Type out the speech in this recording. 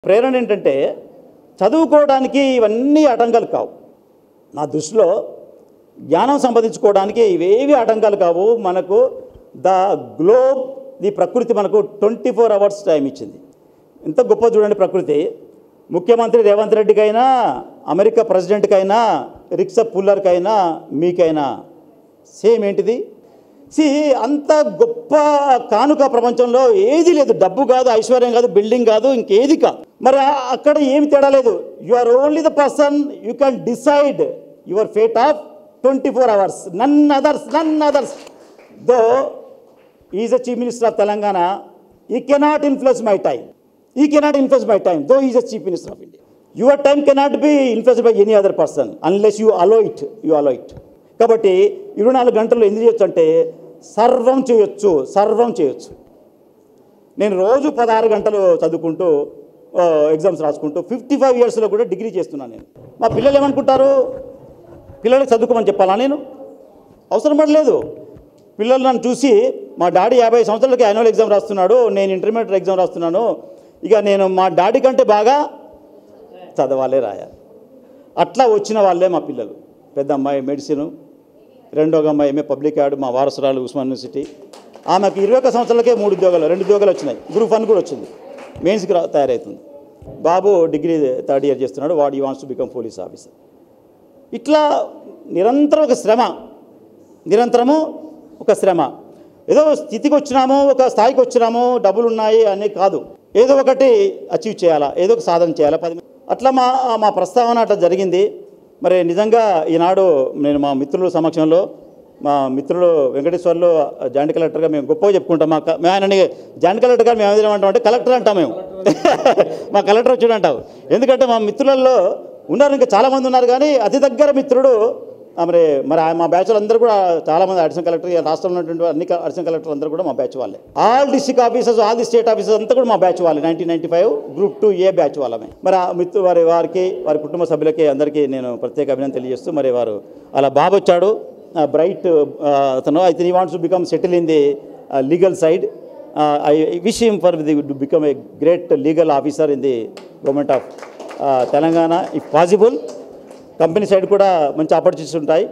ప్రేరణ ఏంటంటే చదువుకోవడానికి ఇవన్నీ ఆటంకాలు కావు. నా దృష్టిలో జ్ఞానం సంపాదించుకోవడానికి ఇవేవి ఆటంకాలు కావు. మనకు గ్లోబ్ ది ప్రకృతి మనకు 24 hours టైం ఇచ్చింది. ఎంత గొప్ప చూడండి ప్రకృతి. ముఖ్యమంత్రి రేవంత్ రెడ్డికైనా, అమెరికా ప్రెసిడెంట్కైనా, రిక్షా పుల్లర్కైనా, మీకైనా సేమ్ ఏంటిది? అంత గొప్ప కానుక ప్రపంచంలో ఏది లేదు. డబ్బు కాదు, ఐశ్వర్యం కాదు, బిల్డింగ్ కాదు, ఇంకేది కాదు. మరి అక్కడ ఏమి తేడా లేదు. You are only the person you can decide your fate of 24 hours. None others. Though is the chief minister of Telangana, he cannot influence my time. Though he is a chief minister of India. Your time cannot be influenced by any other person unless you allow it. కాబట్టి 24 గంటలు ఎందుకు చేయొచ్చు అంటే సర్వం చేయొచ్చు. నేను రోజు 16 గంటలు చదువుకుంటూ ఎగ్జామ్స్ రాసుకుంటూ 55 yearsలో కూడా డిగ్రీ చేస్తున్నాను నేను. మా పిల్లలు ఏమనుకుంటారు? పిల్లలకు చదువుకోమని చెప్పాలా? నేను అవసరం పడలేదు. పిల్లలు నన్ను చూసి మా డాడీ 50 సంవత్సరాలకి యాన్యువల్ ఎగ్జామ్ రాస్తున్నాడు, నేను ఇంటర్మీడియట్ ఎగ్జామ్ రాస్తున్నాను, ఇక నేను మా డాడీ కంటే బాగా చదవాలే, రాయాలి. అట్లా వచ్చిన వాళ్ళే మా పిల్లలు. పెద్ద అమ్మాయి మెడిసిన్, రెండో అమ్మాయి ఎంఏ పబ్లిక్ యాడ్, మా వారసురాలు ఉస్మాన్ యూనివర్సిటీ. ఆమెకు 21 సంవత్సరాలకే 2 ఉద్యోగాలు వచ్చినాయి. గ్రూప్ 1 కూడా వచ్చింది, మెయిన్స్కి తయారవుతుంది. బాబు డిగ్రీ 3rd year చేస్తున్నాడు, what he wants to become police officer. ఇట్లా నిరంతరం ఒక శ్రమ. ఏదో స్థితికి వచ్చినాము, ఒక స్థాయికి వచ్చినాము, డబ్బులు ఉన్నాయి అని కాదు. ఏదో ఒకటి అచీవ్ చేయాలా, ఏదో ఒక సాధన చేయాలా. అట్లా మా ప్రస్తావన అట్లా జరిగింది. మరి నిజంగా ఈనాడు నేను మా మిత్రుల సమక్షంలో, మా మిత్రులు వెంకటేశ్వర్లు జాయింట్ కలెక్టర్గా మేము గొప్పగా చెప్పుకుంటాం. మేము ఆయనని జాయింట్ కలెక్టర్ గారు మేము ఏమంటాం అంటే కలెక్టర్ అంటాం మేము. మా కలెక్టర్ వచ్చి అంటాం. ఎందుకంటే మా మిత్రులలో ఉన్నారు, ఇంకా చాలామంది ఉన్నారు, కానీ అతి దగ్గర మిత్రుడు మరి మా బ్యాచ్లు అందరూ కూడా చాలామంది అడిషనల్ కలెక్టర్, రాష్ట్రంలో ఉన్నటువంటి అన్ని అడిషనల్ కలెక్టర్లు అందరూ కూడా మా బ్యాచ్ వాళ్ళే. All district officers, all the state officers అంతా కూడా మా బ్యాచ్ వాళ్ళే. 1995 Group 2A బ్యాచ్ వాళ్ళమే. మరి ఆ వారికి వారి కుటుంబ సభ్యులకి అందరికీ నేను ప్రత్యేక అభినందన తెలియజేస్తూ, మరి వారు అలా బాబు వచ్చాడు, బ్రైట్ అతను. అయితే he wants to become settle in the legal side. I wish him for to become a great legal officer in the government of Telangana if possible. Company side కూడా మంచి ఆపర్చునిటీస్ ఉంటాయి.